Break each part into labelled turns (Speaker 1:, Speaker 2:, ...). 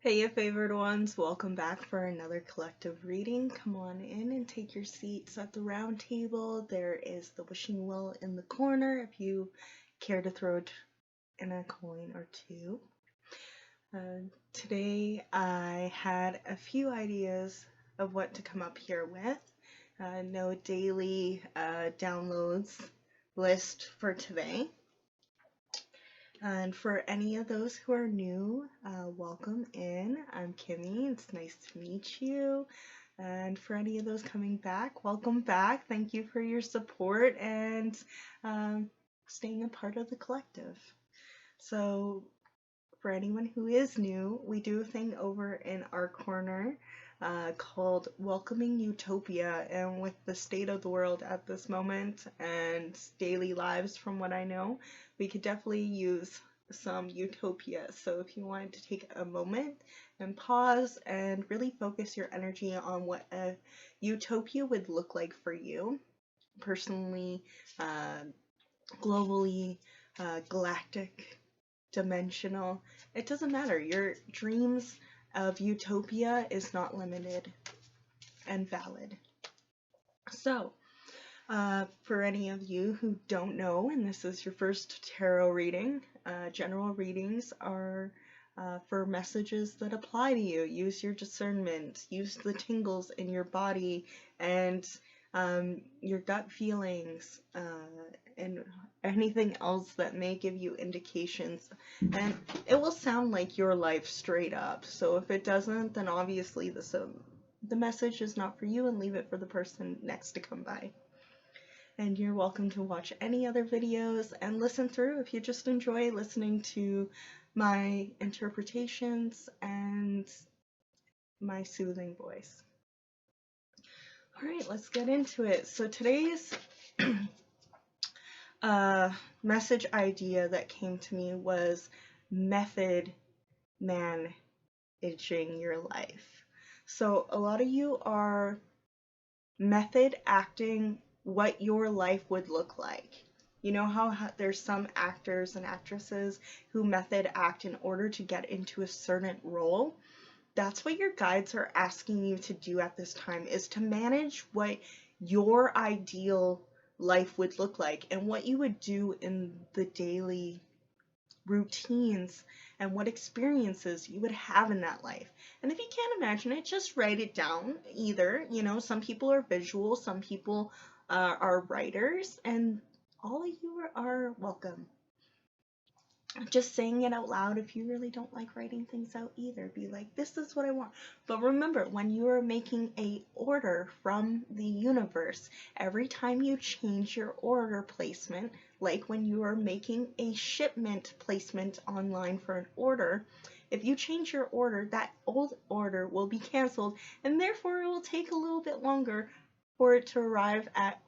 Speaker 1: Hey, you favored ones, welcome back for another collective reading. Come on in and take your seats at the round table. There is the wishing well in the corner if you care to throw in a coin or two. Today I had a few ideas of what to come up here with. No daily downloads list for today. And for any of those who are new, welcome in. I'm Kymmy. It's nice to meet you. And for any of those coming back, welcome back. Thank you for your support and staying a part of the collective. So for anyone who is new, we do a thing over in our corner called Welcoming Utopia. And with the state of the world at this moment and daily lives from what I know, we could definitely use some utopia. So if you wanted to take a moment and pause and really focus your energy on what a utopia would look like for you, personally, globally, galactic, dimensional, it doesn't matter. Your dreams of utopia is not limited and valid. So, for any of you who don't know, and this is your first tarot reading, general readings are for messages that apply to you. Use your discernment, use the tingles in your body and your gut feelings, and anything else that may give you indications. And it will sound like your life straight up. So if it doesn't, then obviously the message is not for you, and leave it for the person next to come by. And you're welcome to watch any other videos and listen through if you just enjoy listening to my interpretations and my soothing voice. All right, let's get into it. So today's message idea that came to me was method managing your life. So a lot of you are method acting what your life would look like. You know how there's some actors and actresses who method act in order to get into a certain role? That's what your guides are asking you to do at this time, is to manage what your ideal life would look like and what you would do in the daily routines and what experiences you would have in that life. And if you can't imagine it, just write it down. Either, some people are visual, some people are writers, and all of you are welcome. Just saying it out loud if you really don't like writing things out either. Be like, this is what I want. But remember, when you are making a order from the universe, every time you change your order placement, like when you are making a shipment placement online for an order, if you change your order, that old order will be canceled, and therefore it will take a little bit longer for it to arrive at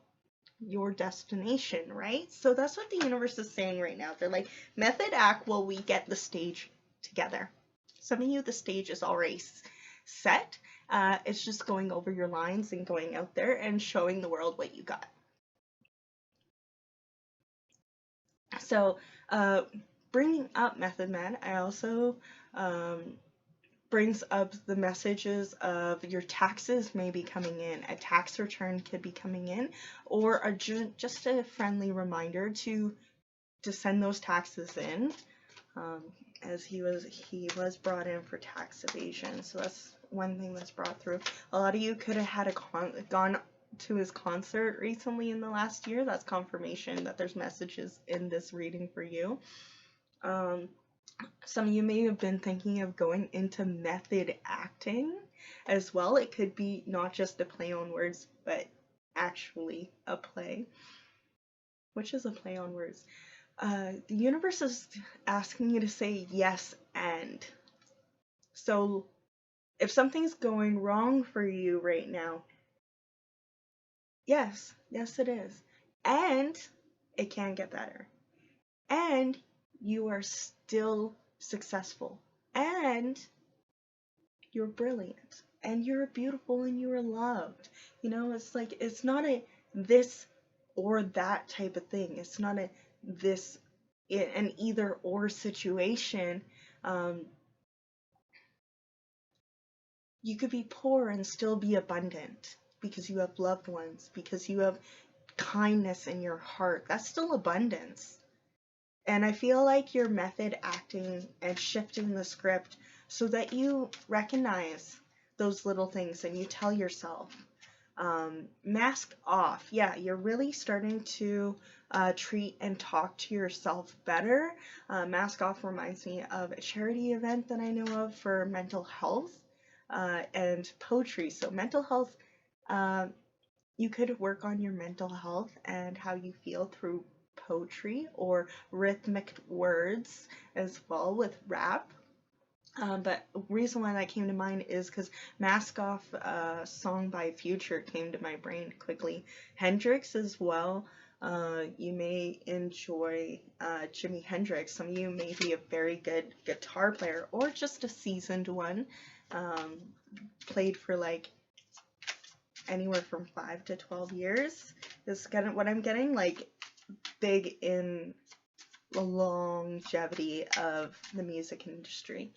Speaker 1: your destination, right? So that's what the universe is saying right now. They're like, method act while we get the stage together. Some of you, the stage is already set. It's just going over your lines and going out there and showing the world what you got. So bringing up Method Man, I also brings up the messages of your taxes may be coming in. A tax return could be coming in, or just a friendly reminder to send those taxes in, as he was brought in for tax evasion. So that's one thing that's brought through. A lot of you could have had gone to his concert recently in the last year. That's confirmation that there's messages in this reading for you. Some of you may have been thinking of going into method acting as well. It could be not just a play on words, but actually a play. Which is a play on words. The universe is asking you to say yes and. So if something's going wrong for you right now, yes it is. And it can get better. And you are still successful, and you're brilliant, and you're beautiful, and you're loved. It's like, it's not a this or that type of thing. It's not an either or situation. you could be poor and still be abundant because you have loved ones, because you have kindness in your heart. That's still abundance. And I feel like your method acting and shifting the script so that you recognize those little things and you tell yourself, mask off. Yeah, you're really starting to treat and talk to yourself better. Mask off reminds me of a charity event that I know of for mental health and poetry. So mental health, you could work on your mental health and how you feel through poetry or rhythmic words as well with rap. But reason why that came to mind is because Mask Off, song by Future, came to my brain quickly. Hendrix as well. You may enjoy Jimi Hendrix. Some of you may be a very good guitar player or just a seasoned one. Played for like anywhere from 5 to 12 years. Is kind of what I'm getting, like big in the longevity of the music industry.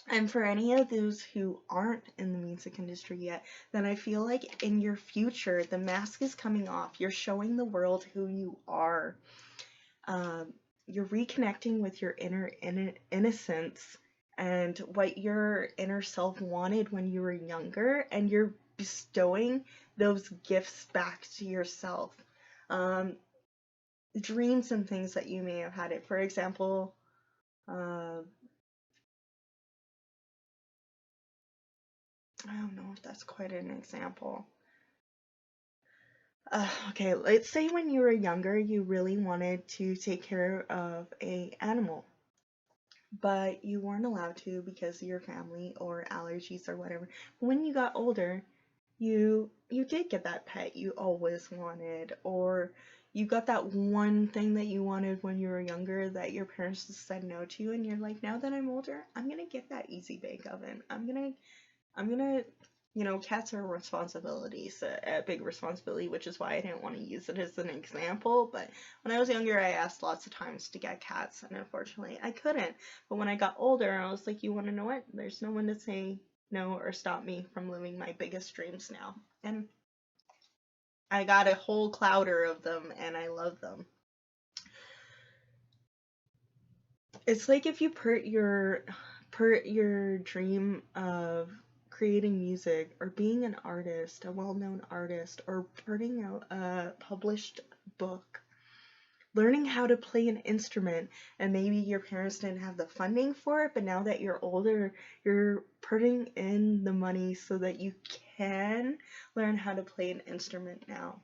Speaker 1: And for any of those who aren't in the music industry yet, then I feel like in your future, the mask is coming off. You're showing the world who you are. You're reconnecting with your inner innocence and what your inner self wanted when you were younger, and you're bestowing those gifts back to yourself. Dreams and things that you may have had it. For example, I don't know if that's quite an example. Okay, let's say when you were younger, you really wanted to take care of an animal, but you weren't allowed to because of your family or allergies or whatever. When you got older, you did get that pet you always wanted, or you got that one thing that you wanted when you were younger that your parents just said no to, and you're like, now that I'm older, I'm gonna get that easy bake oven. I'm gonna, cats are responsibilities, a big responsibility, which is why I didn't want to use it as an example. But when I was younger, I asked lots of times to get cats, and unfortunately, I couldn't. But when I got older, I was like, you want to know what? There's no one to say no or stop me from living my biggest dreams now. And I got a whole clouder of them, and I love them. It's like if you put your dream of creating music or being an artist, a well-known artist, or putting out a published book, learning how to play an instrument, and maybe your parents didn't have the funding for it, but now that you're older, you're putting in the money so that you can learn how to play an instrument now.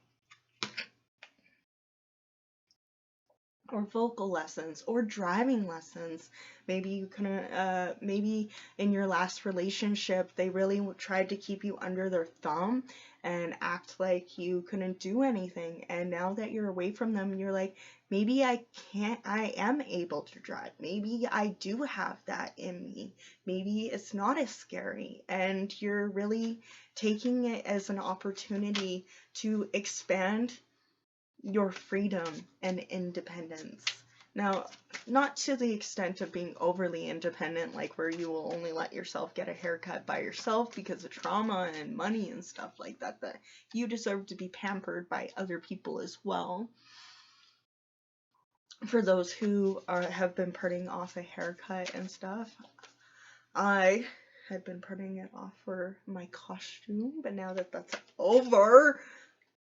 Speaker 1: Or vocal lessons, or driving lessons. Maybe you couldn't, maybe in your last relationship, they really tried to keep you under their thumb and act like you couldn't do anything. And now that you're away from them, you're like, maybe I am able to drive. Maybe I do have that in me. Maybe it's not as scary. And you're really taking it as an opportunity to expand your freedom and independence. Now, not to the extent of being overly independent, like where you will only let yourself get a haircut by yourself because of trauma and money and stuff like that, that you deserve to be pampered by other people as well. For those who have been putting off a haircut and stuff, I had been putting it off for my costume, but now that that's over,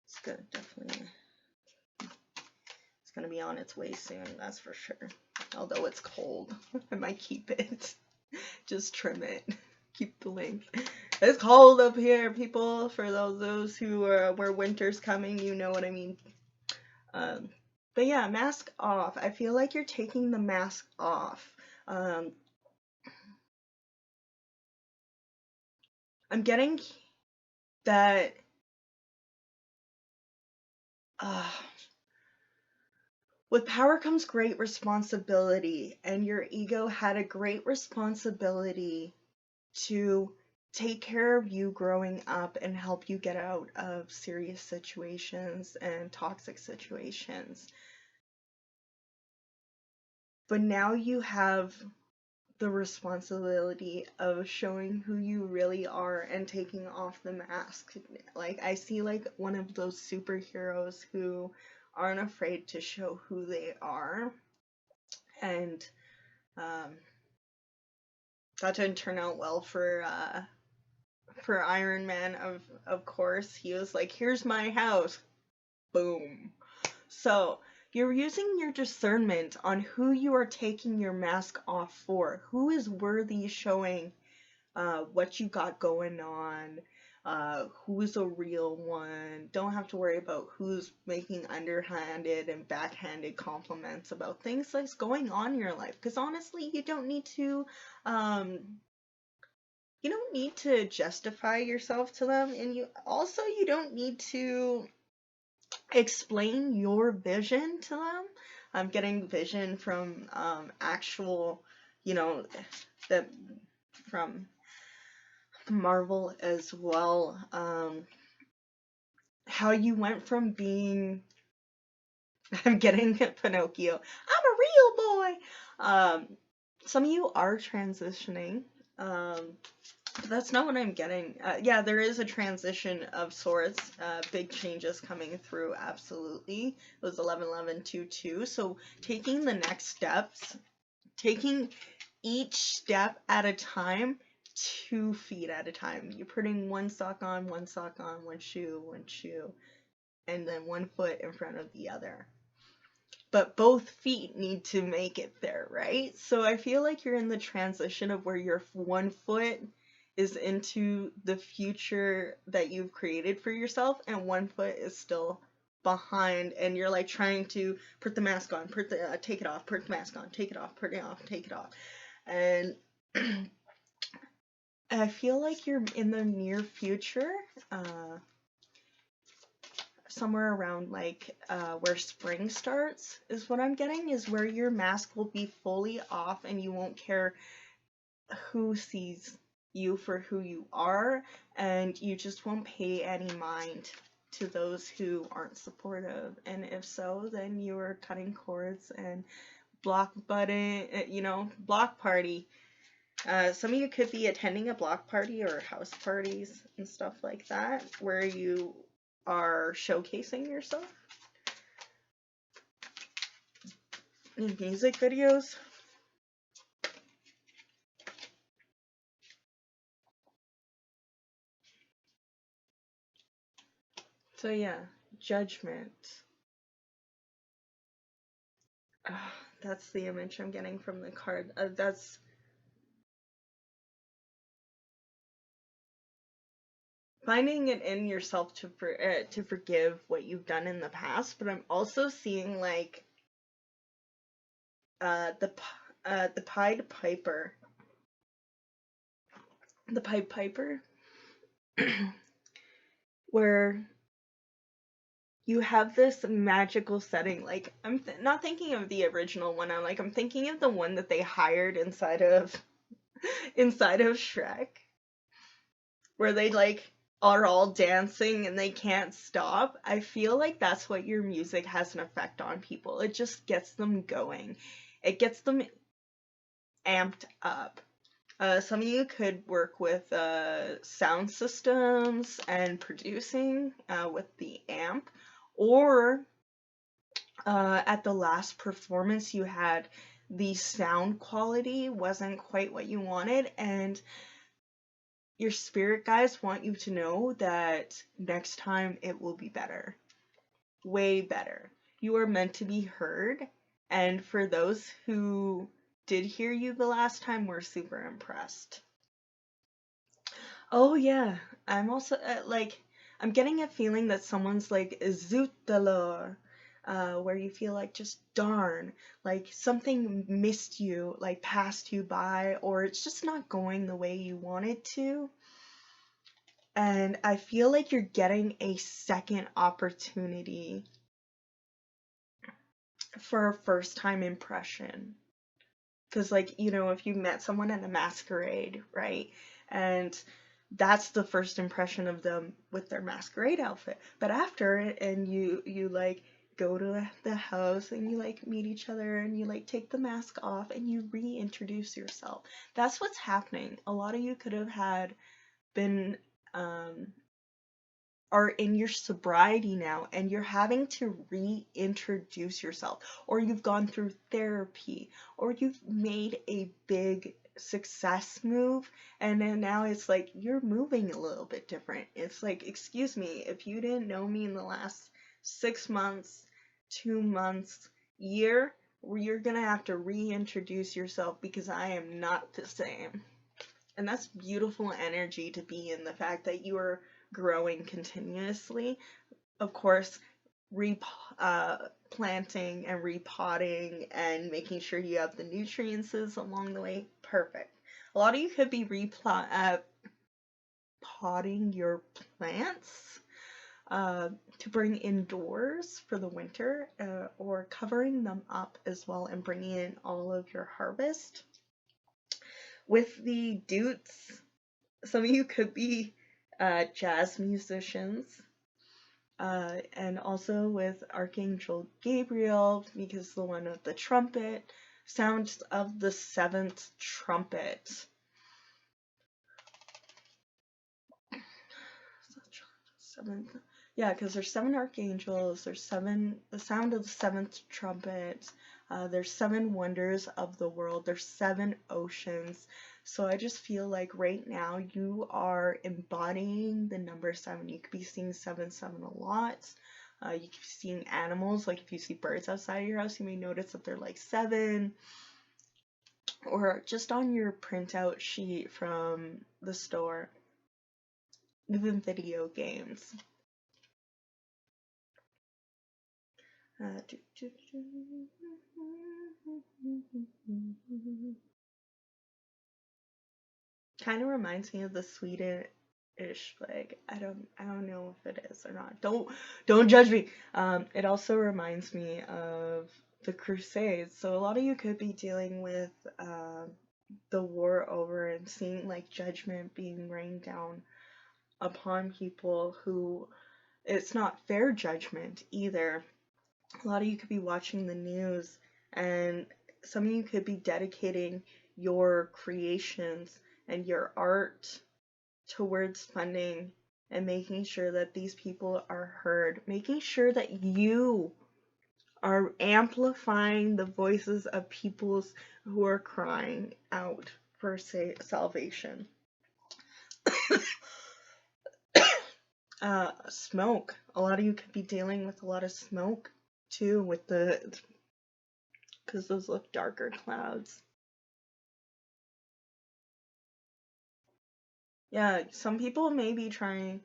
Speaker 1: it's gonna definitely... going to be on its way soon, that's for sure. Although it's cold, I might keep it. Just trim it. Keep the length. It's cold up here, people. For those who are where winter's coming, you know what I mean. But yeah, mask off. I feel like you're taking the mask off. I'm getting that. With power comes great responsibility, and your ego had a great responsibility to take care of you growing up and help you get out of serious situations and toxic situations. But now you have the responsibility of showing who you really are and taking off the mask. Like, I see like one of those superheroes who aren't afraid to show who they are. And that didn't turn out well for Iron Man, of course. He was like, here's my house. Boom. So you're using your discernment on who you are taking your mask off for. Who is worthy showing what you got going on, who's a real one. Don't have to worry about who's making underhanded and backhanded compliments about things that's going on in your life. Because honestly, you don't need to justify yourself to them, and you don't need to explain your vision to them. I'm getting vision from actual, that from Marvel as well. How you went from being, I'm getting Pinocchio, I'm a real boy. Some of you are transitioning. But that's not what I'm getting. Yeah, there is a transition of sorts. Big changes coming through, absolutely. It was 11-11-2-2. So taking the next steps, taking each step at a time, 2 feet at a time. You're putting one sock on, one shoe, and then 1 foot in front of the other. But both feet need to make it there, right? So I feel like you're in the transition of where your 1 foot is into the future that you've created for yourself, and 1 foot is still behind, and you're like trying to put the mask on, take it off, put the mask on, take it off, put it off, take it off. And I feel like you're in the near future, somewhere around like where spring starts is what I'm getting, is where your mask will be fully off and you won't care who sees you for who you are, and you just won't pay any mind to those who aren't supportive. And if so, then you are cutting cords and block party. Some of you could be attending a block party or house parties and stuff like that, where you are showcasing yourself in music videos. So yeah, judgment. That's the image I'm getting from the card. That's finding it in yourself to forgive what you've done in the past. But I'm also seeing like the Pied Piper. The Pied Piper, where you have this magical setting. Like, I'm not thinking of the original one. I'm thinking of the one that they hired inside of Shrek, where they like are all dancing and they can't stop. I feel like that's what your music has an effect on people. It just gets them going. It gets them amped up. Some of you could work with sound systems and producing with the amp, or at the last performance you had, the sound quality wasn't quite what you wanted, and your spirit guides want you to know that next time it will be better. Way better. You are meant to be heard, and for those who did hear you the last time, we're super impressed. Oh yeah, I'm also I'm getting a feeling that someone's like Zoothalor, where you feel like just darn, like something missed you, like passed you by, or it's just not going the way you wanted to. And I feel like you're getting a second opportunity for a first time impression. Because, like, if you met someone at a masquerade, right? And that's the first impression of them with their masquerade outfit. But after it, and you like go to the house and you like meet each other and you like take the mask off and you reintroduce yourself. That's what's happening. A lot of you could have had been are in your sobriety now and you're having to reintroduce yourself, or you've gone through therapy, or you've made a big success move, and then now it's like you're moving a little bit different. It's like, excuse me, if you didn't know me in the last 6 months, 2 months, year, you're gonna have to reintroduce yourself because I am not the same. And that's beautiful energy to be in, the fact that you are growing continuously. Of course, planting and repotting and making sure you have the nutrients along the way. Perfect. A lot of you could be potting your plants to bring indoors for the winter, or covering them up as well and bringing in all of your harvest. With the Dutes, some of you could be jazz musicians, and also with Archangel Gabriel, because the one with the trumpet, sounds of the 7th trumpet. Yeah, because there's 7 archangels, there's the sound of the 7th trumpet, there's 7 wonders of the world, there's 7 oceans. So I just feel like right now you are embodying the number 7. You could be seeing 7 a lot. You could be seeing animals, like if you see birds outside of your house, you may notice that they're like 7. Or just on your printout sheet from the store, even video games. Kind of reminds me of the Swedish flag. I don't know if it is or not. Don't judge me. It also reminds me of the Crusades. So a lot of you could be dealing with the war over and seeing like judgment being rained down upon people who, it's not fair judgment either. A lot of you could be watching the news, and some of you could be dedicating your creations and your art towards funding and making sure that these people are heard, making sure that you are amplifying the voices of peoples who are crying out for salvation. Smoke. A lot of you could be dealing with a lot of smoke too, with because those look darker clouds. Yeah, some people may be trying.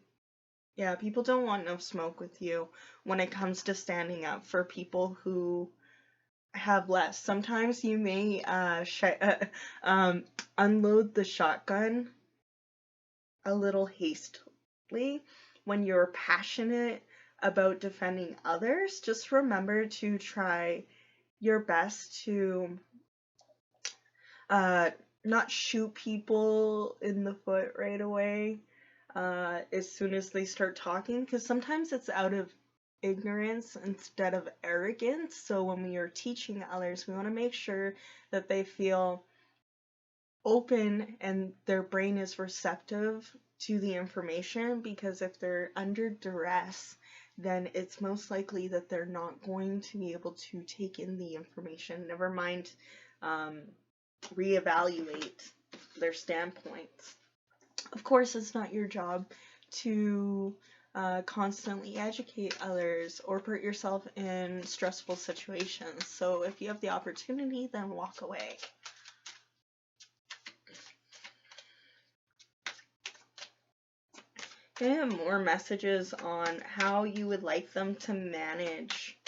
Speaker 1: Yeah, people don't want no smoke with you when it comes to standing up for people who have less. Sometimes you may unload the shotgun a little hastily when you're passionate about defending others. Just remember to try your best to not shoot people in the foot right away as soon as they start talking, because sometimes it's out of ignorance instead of arrogance. So when we are teaching others, we want to make sure that they feel open and their brain is receptive to the information, because if they're under duress, then it's most likely that they're not going to be able to take in the information, never mind reevaluate their standpoints. Of course, it's not your job to constantly educate others or put yourself in stressful situations. So if you have the opportunity, then walk away. I have more messages on how you would like them to manage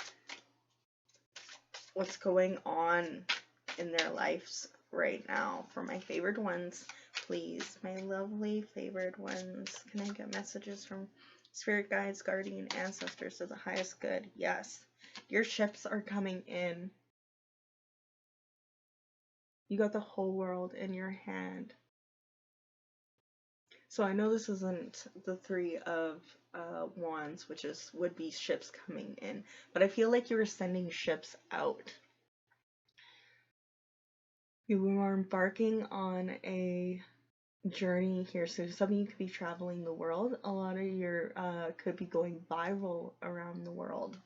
Speaker 1: what's going on in their lives right now. For my favored ones, please, my lovely favored ones, can I get messages from spirit guides, guardian ancestors to the highest good? Yes, your ships are coming in. You got the whole world in your hand. So I know this isn't the Three of Wands, which would be ships coming in, but I feel like you were sending ships out. You are embarking on a journey here. So some of you could be traveling the world. A lot of your could be going viral around the world.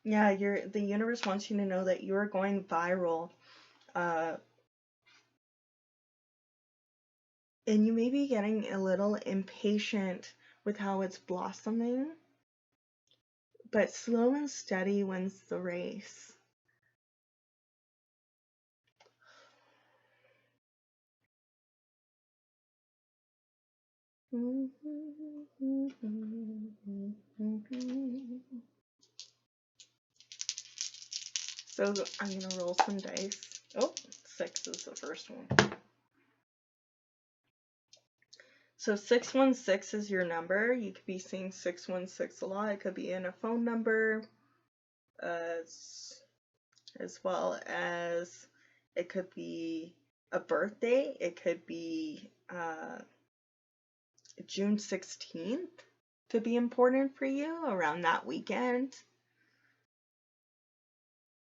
Speaker 1: Yeah, the universe wants you to know that you're going viral. And you may be getting a little impatient with how it's blossoming, but slow and steady wins the race. So I'm gonna roll some dice. Oh, 6 is the first one. So 616 is your number. You could be seeing 616 a lot. It could be in a phone number, as well as it could be a birthday. It could be June 16th. Could be important for you around that weekend,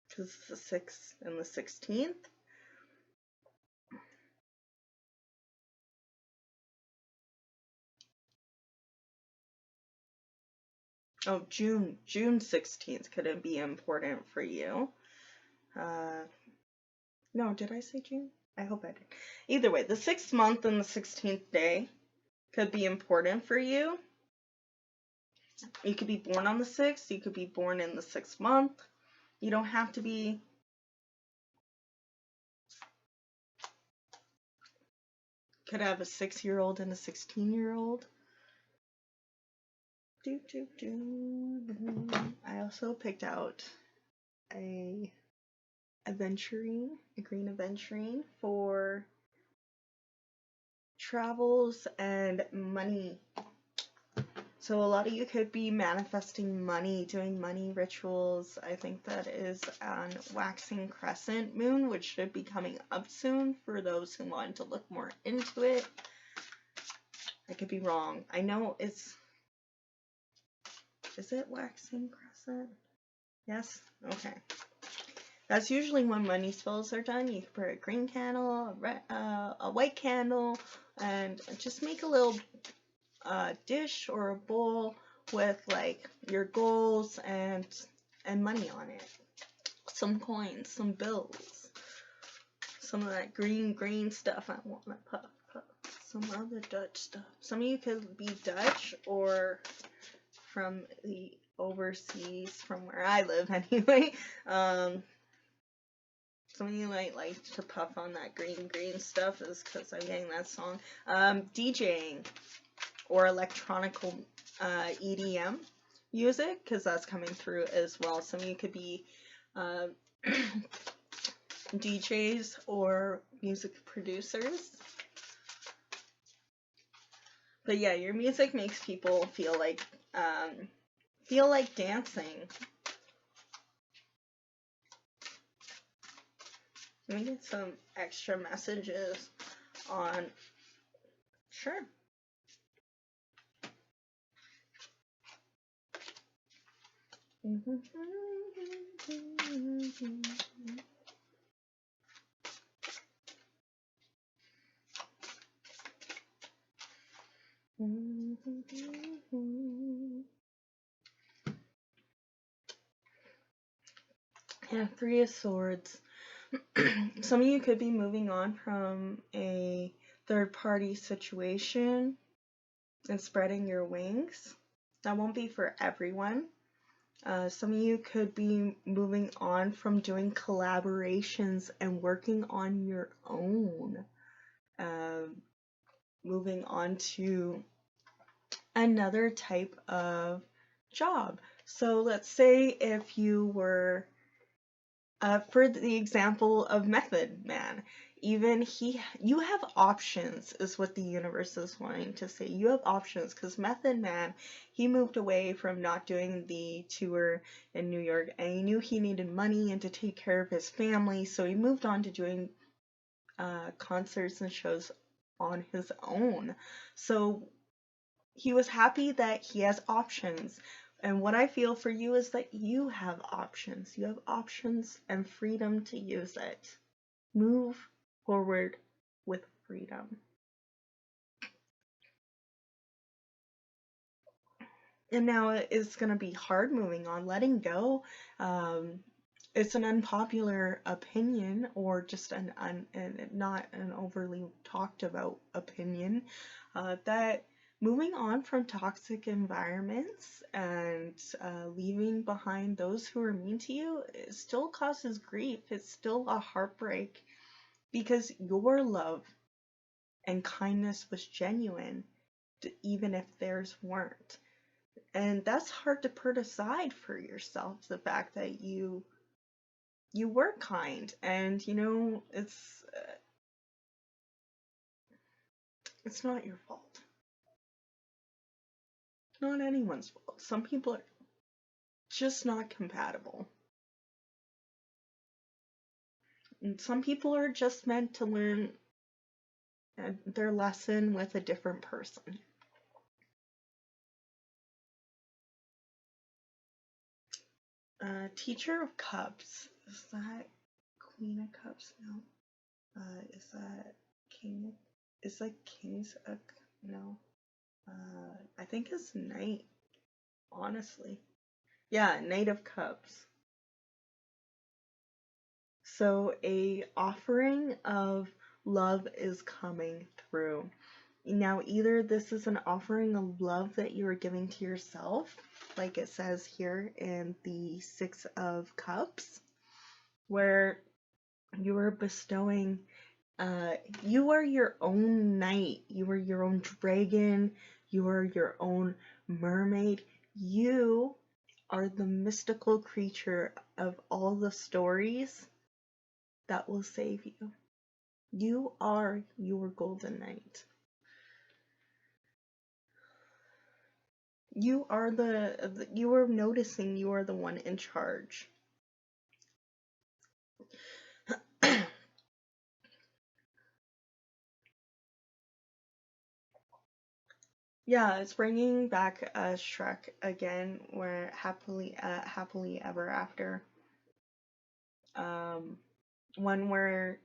Speaker 1: because it's the 6th and the 16th. Oh, June 16th could be important for you. No, did I say June? I hope I did. Either way, the 6th month and the 16th day could be important for you. You could be born on the 6th. You could be born in the 6th month. You don't have to be. Could have a 6-year-old and a 16-year-old. I also picked out a green aventurine for travels and money. So a lot of you could be manifesting money, doing money rituals. I think that is on waxing crescent moon, which should be coming up soon for those who want to look more into it. I could be wrong. I know is it waxing crescent? Yes? Okay. That's usually when money spells are done. You can put a green candle, a white candle, and just make a little dish or a bowl with like your goals and money on it. Some coins, some bills, some of that green stuff. I want to put some other Dutch stuff. Some of you could be Dutch or from the overseas, from where I live anyway. Some of you might like to puff on that green stuff is because I'm getting that song. DJing or electronical EDM music, because that's coming through as well. Some of you could be DJs or music producers. But yeah, your music makes people feel like dancing. Let me get some extra messages on. Sure. Yeah, 3 of Swords. Some of you could be moving on from a third-party situation and spreading your wings. That won't be for everyone. Some of you could be moving on from doing collaborations and working on your own. Moving on to another type of job. So let's say if you were, for the example of Method Man, you have options is what the universe is wanting to say. You have options, because Method Man, he moved away from not doing the tour in New York, and he knew he needed money and to take care of his family, so he moved on to doing concerts and shows on his own. So he was happy that he has options. And what I feel for you is that you have options. You have options and freedom to use it. Move forward with freedom. And now it's going to be hard moving on, letting go. It's an unpopular opinion, or just not an overly talked about opinion, that moving on from toxic environments and leaving behind those who are mean to you, it still causes grief. It's still a heartbreak, because your love and kindness was genuine, even if theirs weren't. And that's hard to put aside for yourself, the fact that you were kind. And it's not your fault. Not anyone's fault. Some people are just not compatible. And some people are just meant to learn their lesson with a different person. Teacher of Cups. Is that Queen of Cups? No. Is that King? Is that King's? No. I think it's Knight. Honestly. Yeah, Knight of Cups. So a offering of love is coming through. Now, either this is an offering of love that you are giving to yourself, like it says here in the Six of Cups, where you are bestowing, you are your own knight, you are your own dragon, you are your own mermaid, you are the mystical creature of all the stories that will save you. You are your golden knight. You are you are noticing you are the one in charge. Yeah, it's bringing back Shrek again, where happily ever after. One where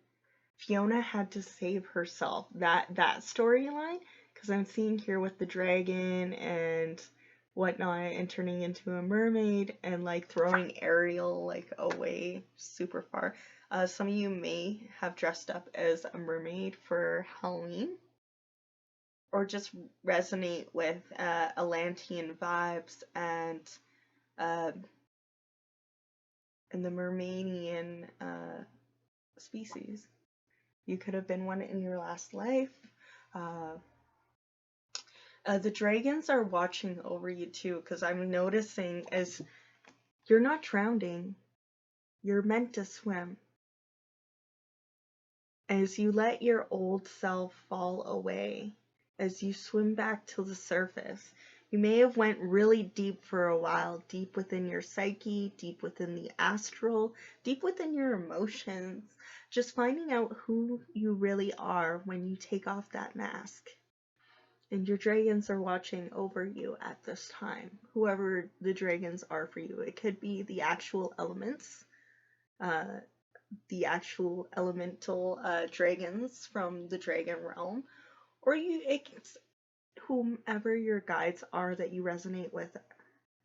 Speaker 1: Fiona had to save herself. That storyline, because I'm seeing here with the dragon and whatnot, and turning into a mermaid and like throwing Ariel like away super far. Some of you may have dressed up as a mermaid for Halloween, or just resonate with Atlantean vibes and the Mermanian species. You could have been one in your last life. The dragons are watching over you too, because I'm noticing as you're not drowning, you're meant to swim. As you let your old self fall away, as you swim back to the surface, you may have went really deep for a while, deep within your psyche, deep within the astral, deep within your emotions, just finding out who you really are when you take off that mask. And your dragons are watching over you at this time, whoever the dragons are for you. It could be the actual elements, the actual elemental dragons from the dragon realm, or it's whomever your guides are that you resonate with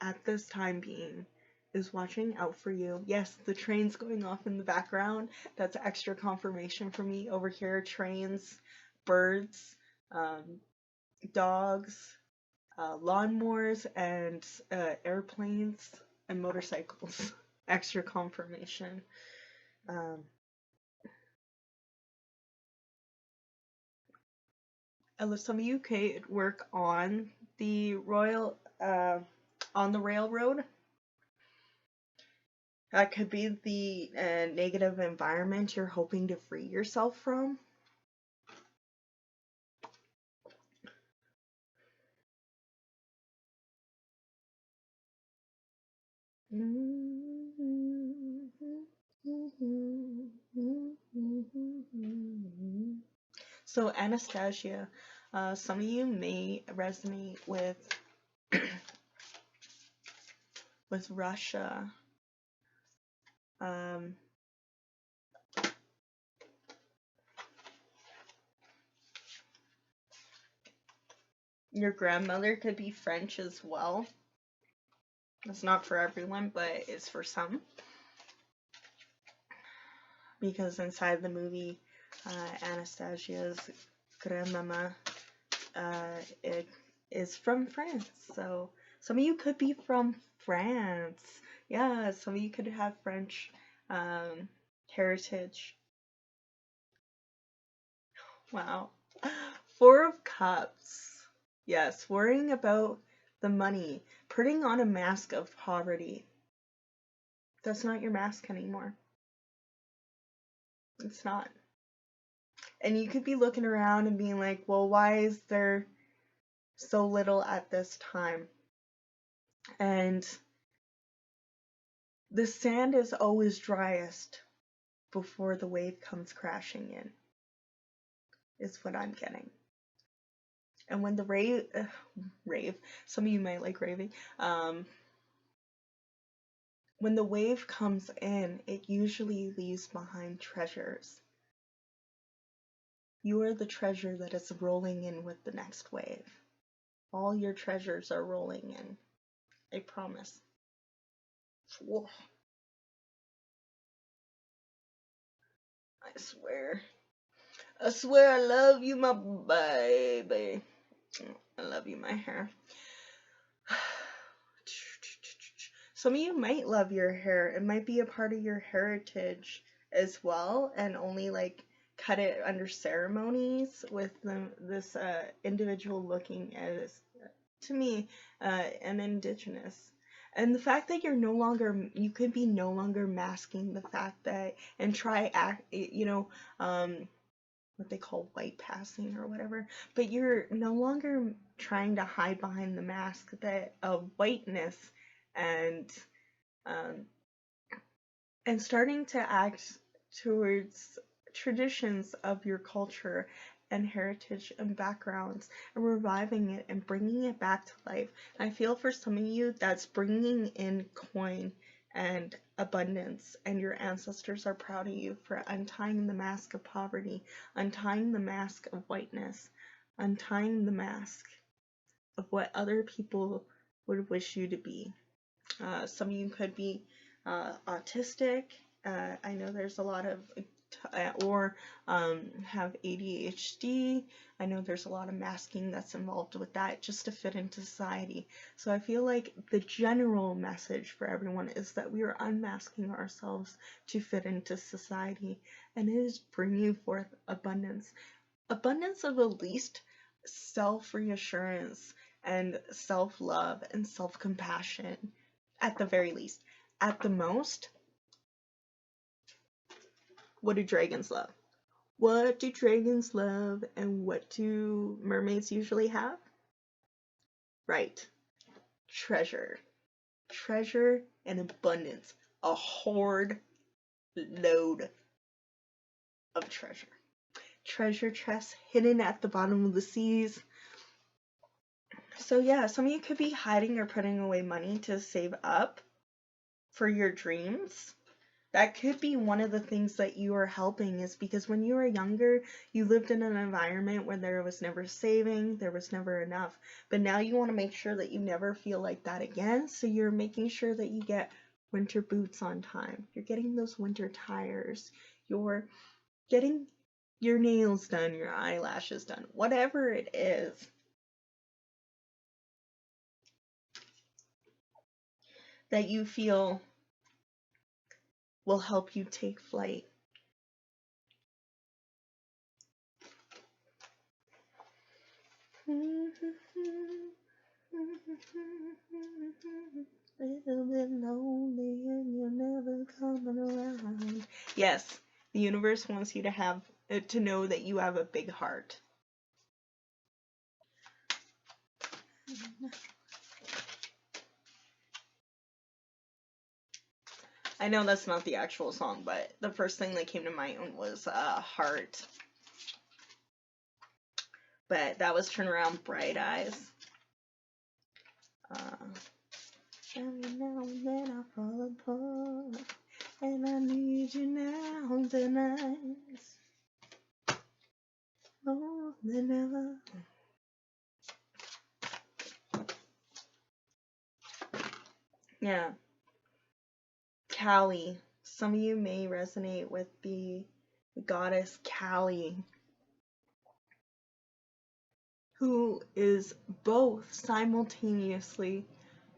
Speaker 1: at this time being is watching out for you. Yes, the train's going off in the background. That's extra confirmation for me over here. Trains, birds, dogs, lawnmowers, and airplanes and motorcycles. Extra confirmation. Some of you could work on the on the railroad. That could be the negative environment you're hoping to free yourself from. So Anastasia, some of you may resonate with with Russia. Your grandmother could be French as well. It's not for everyone, but it's for some. Because inside the movie, Anastasia's grandmama it is from France. So some of you could be from France. Yeah, some of you could have French heritage. Wow. Four of Cups. Yes, worrying about the money. Putting on a mask of poverty. That's not your mask anymore. It's not. And you could be looking around and being like, well, why is there so little at this time? And the sand is always driest before the wave comes crashing in, is what I'm getting. And when the rave, some of you might like raving, when the wave comes in, it usually leaves behind treasures. You are the treasure that is rolling in with the next wave. All your treasures are rolling in. I promise. Whoa. I swear. I swear I love you, my baby. I love you, my hair. Some of you might love your hair. It might be a part of your heritage as well, and only like cut it under ceremonies with this individual looking as, to me, an indigenous. And the fact that you're no longer, you could be no longer masking the fact that, and try what they call white passing or whatever, but you're no longer trying to hide behind the mask that of whiteness and starting to act towards traditions of your culture and heritage and backgrounds and reviving it and bringing it back to life. I feel for some of you that's bringing in coin and abundance, and your ancestors are proud of you for untying the mask of poverty, untying the mask of whiteness, untying the mask of what other people would wish you to be. Some of you could be autistic. I know there's a lot of, or have ADHD. I know there's a lot of masking that's involved with that just to fit into society. So I feel like the general message for everyone is that we are unmasking ourselves to fit into society, and it is bringing forth abundance. Abundance of at least self-reassurance and self-love and self-compassion, at the very least. At the most, what do dragons love? What do dragons love, and what do mermaids usually have? Right. Treasure. Treasure and abundance. A hoard load of treasure. Treasure chests hidden at the bottom of the seas. So yeah, some of you could be hiding or putting away money to save up for your dreams. That could be one of the things that you are helping, is because when you were younger, you lived in an environment where there was never saving, there was never enough. But now you want to make sure that you never feel like that again. So you're making sure that you get winter boots on time. You're getting those winter tires. You're getting your nails done, your eyelashes done, whatever it is. That you feel will help you take flight. Little bit lonely and you're never coming around. Yes, the universe wants you to have to know that you have a big heart. I know that's not the actual song, but the first thing that came to mind was heart. But that was Turn Around Bright Eyes. Every now and then I fall apart, and I need you now tonight, more than ever. Yeah. Kali. Some of you may resonate with the goddess Kali, who is both simultaneously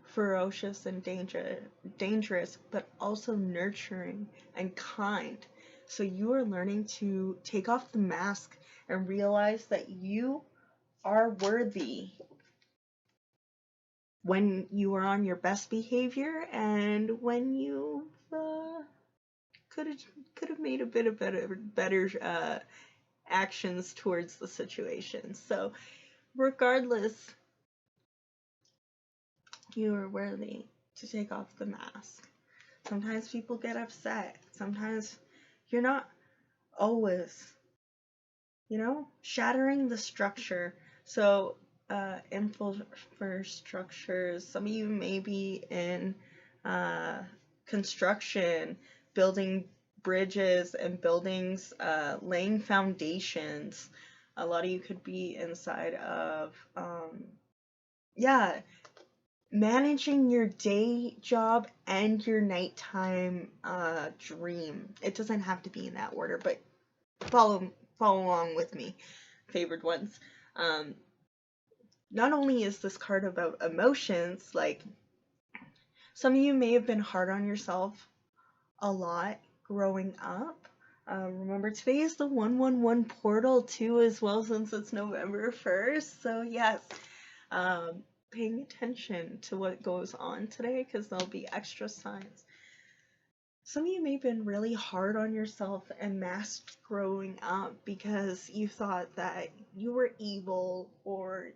Speaker 1: ferocious and dangerous, but also nurturing and kind. So you are learning to take off the mask and realize that you are worthy when you are on your best behavior and when you could have made a bit of better actions towards the situation. So regardless, you are worthy to take off the mask. Sometimes people get upset. Sometimes you're not always, shattering the structure. So infrastructures, some of you may be in construction, building bridges and buildings, laying foundations. A lot of you could be inside of managing your day job and your nighttime dream. It doesn't have to be in that order, but follow along with me, favored ones. Not only is this card about emotions, like some of you may have been hard on yourself a lot growing up. Remember, today is the 111 portal too, as well, since it's November 1st. So yes, paying attention to what goes on today, because there'll be extra signs. Some of you may have been really hard on yourself and masked growing up because you thought that you were evil, or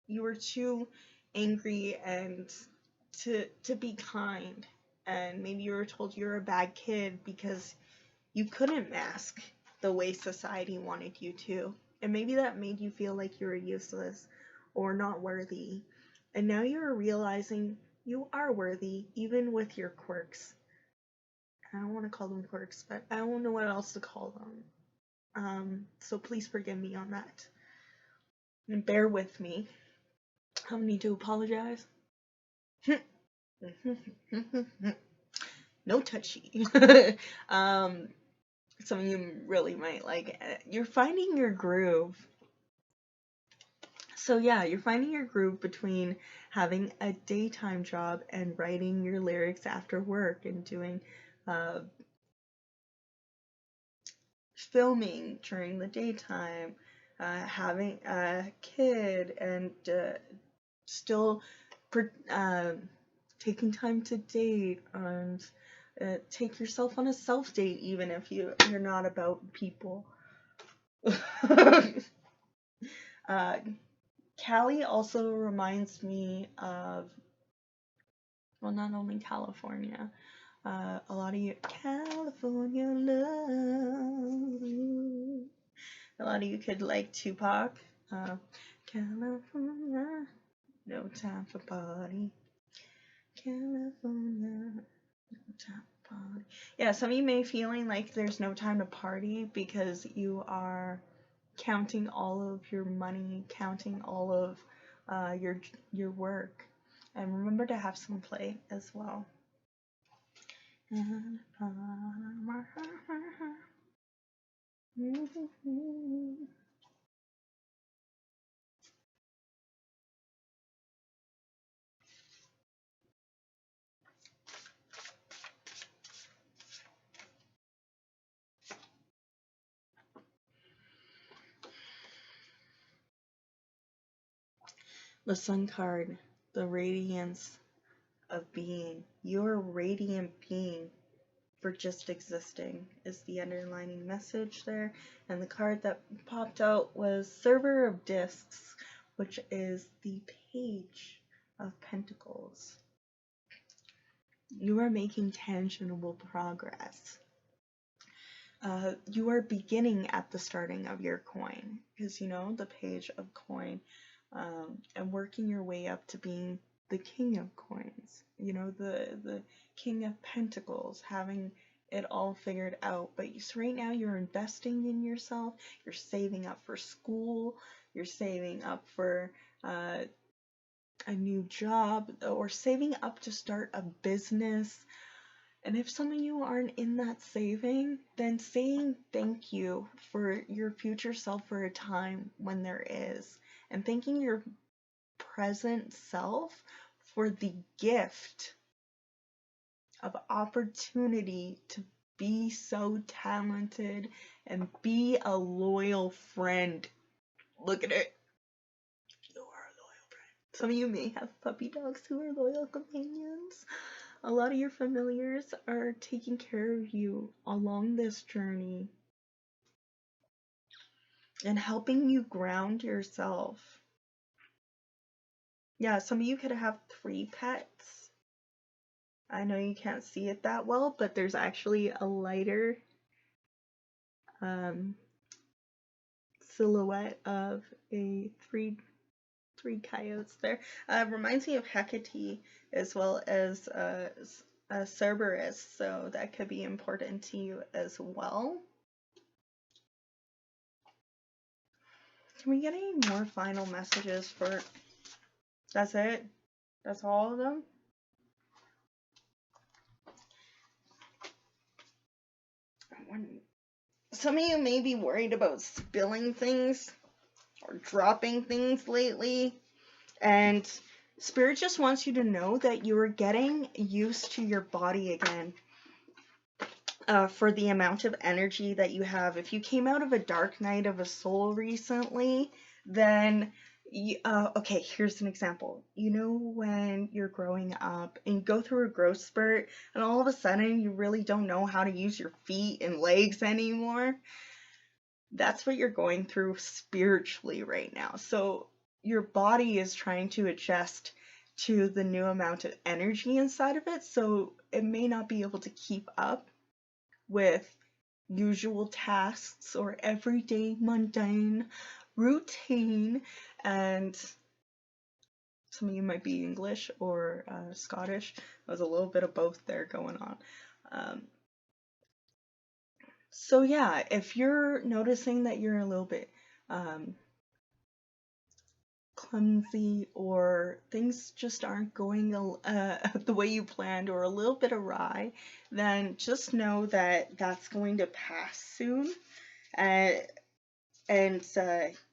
Speaker 1: you were too angry and to be kind, and maybe you were told you're a bad kid because you couldn't mask the way society wanted you to, and maybe that made you feel like you were useless or not worthy. And now you're realizing you are worthy, even with your quirks. I don't want to call them quirks, but I don't know what else to call them. So please forgive me on that. And bear with me. I don't need to apologize. No touchy. Some of you really might like it. You're finding your groove. So yeah, you're finding your groove between having a daytime job and writing your lyrics after work and doing filming during the daytime, having a kid, and still taking time to date, and take yourself on a self date, even if you're not about people. Cali also reminds me of, well, not only California, a lot of you, California love. A lot of you could like Tupac. California, no time for party. California, no time for party. Yeah, some of you may be feeling like there's no time to party because you are counting all of your money, counting all of your work. And remember to have some play as well. The Sun card, the radiance of being. You're a radiant being for just existing, is the underlining message there. And the card that popped out was Server of Discs, which is the Page of Pentacles. You are making tangible progress. you are beginning at the starting of your coin, because you know the page of coin, and working your way up to being the king of coins, you know, the king of pentacles, having it all figured out. But so right now you're investing in yourself, you're saving up for school, you're saving up for a new job, or saving up to start a business. And if some of you aren't in that saving, then saying thank you for your future self for a time when there is, and thanking your present self for the gift of opportunity to be so talented and be a loyal friend. Look at it. You are a loyal friend. Some of you may have puppy dogs who are loyal companions. A lot of your familiars are taking care of you along this journey and helping you ground yourself. Yeah, some of you could have 3 pets. I know you can't see it that well, but there's actually a lighter silhouette of a three coyotes there. Reminds me of Hecate as well as Cerberus, so that could be important to you as well. Can we get any more final messages for... That's it? That's all of them? Some of you may be worried about spilling things or dropping things lately, and Spirit just wants you to know that you are getting used to your body again. For the amount of energy that you have. If you came out of a dark night of a soul recently, then okay, here's an example. You know, when you're growing up and you go through a growth spurt and all of a sudden you really don't know how to use your feet and legs anymore? That's what you're going through spiritually right now. So your body is trying to adjust to the new amount of energy inside of it, so it may not be able to keep up with usual tasks or everyday mundane routine. And some of you might be English or Scottish. There's a little bit of both there going on. So yeah, if you're noticing that you're a little bit clumsy, or things just aren't going the way you planned, or a little bit awry, then just know that that's going to pass soon.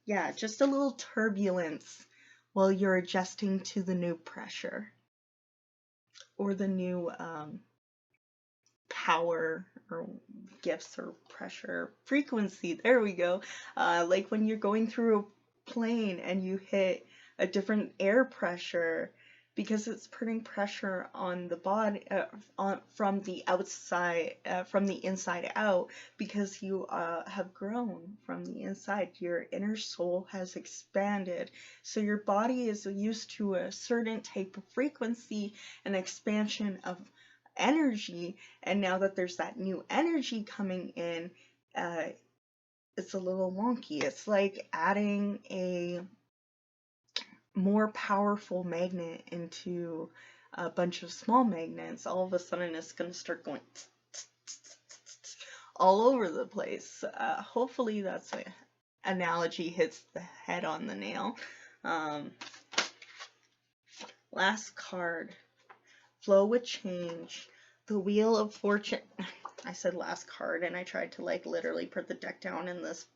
Speaker 1: Yeah, just a little turbulence while you're adjusting to the new pressure or the new power or gifts or pressure frequency. There we go. Like when you're going through a plane and you hit a different air pressure, because it's putting pressure on the body from the outside, from the inside out, because you have grown from the inside. Your inner soul has expanded, so your body is used to a certain type of frequency and expansion of energy, and now that there's that new energy coming in, it's a little wonky. It's like adding a more powerful magnet into a bunch of small magnets. All of a sudden it's going to start going all over the place. Hopefully that's an analogy hits the head on the nail. Last card. Flow with change. The Wheel of Fortune. I said last card and I tried to like literally put the deck down and this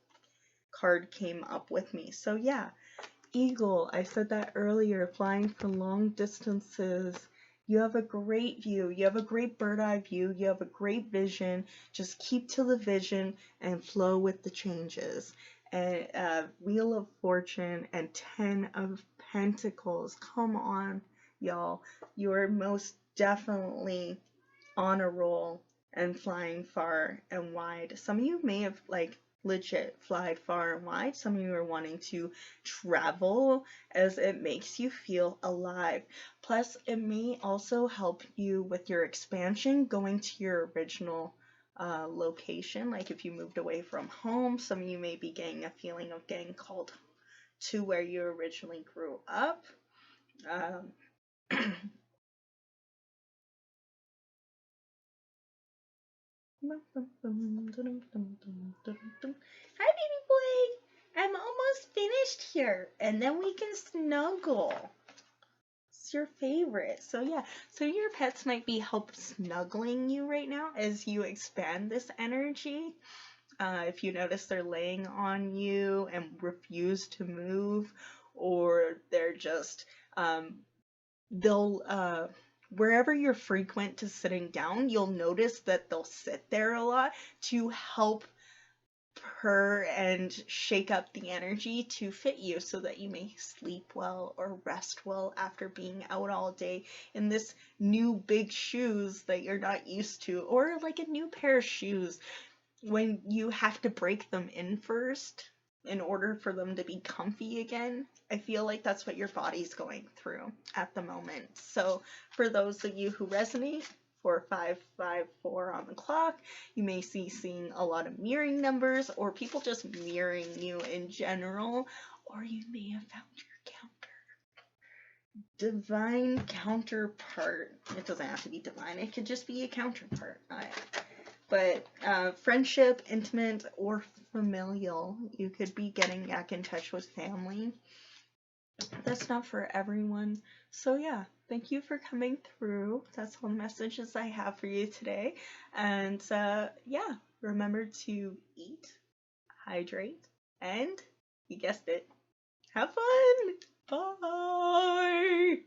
Speaker 1: card came up with me. So yeah. Eagle, I said that earlier, flying for long distances. You have a great view. You have a great bird eye view. You have a great vision. Just keep to the vision and flow with the changes. And Wheel of Fortune and 10 of Pentacles. Come on, y'all. You're most definitely on a roll and flying far and wide. Some of you may have like legit fly far and wide. Some of you are wanting to travel, as it makes you feel alive. Plus, it may also help you with your expansion, going to your original location. Like if you moved away from home, some of you may be getting a feeling of getting called to where you originally grew up. Hi, baby boy. I'm almost finished here, and then we can snuggle. It's your favorite. So yeah, so your pets might be help snuggling you right now as you expand this energy. If you notice they're laying on you and refuse to move, or they're just they'll wherever you're frequent to sitting down, you'll notice that they'll sit there a lot to help purr and shake up the energy to fit you so that you may sleep well or rest well after being out all day in this new big shoes that you're not used to, or like a new pair of shoes when you have to break them in first in order for them to be comfy again. I feel like that's what your body's going through at the moment. So for those of you who resonate, 4554 on the clock, you may see seeing a lot of mirroring numbers, or people just mirroring you in general, or you may have found your divine counterpart. It doesn't have to be divine, it could just be a counterpart. But friendship, intimate, or familial, you could be getting back in touch with family. That's not for everyone. So yeah, thank you for coming through. That's all the messages I have for you today. And yeah, remember to eat, hydrate, and you guessed it, have fun. Bye.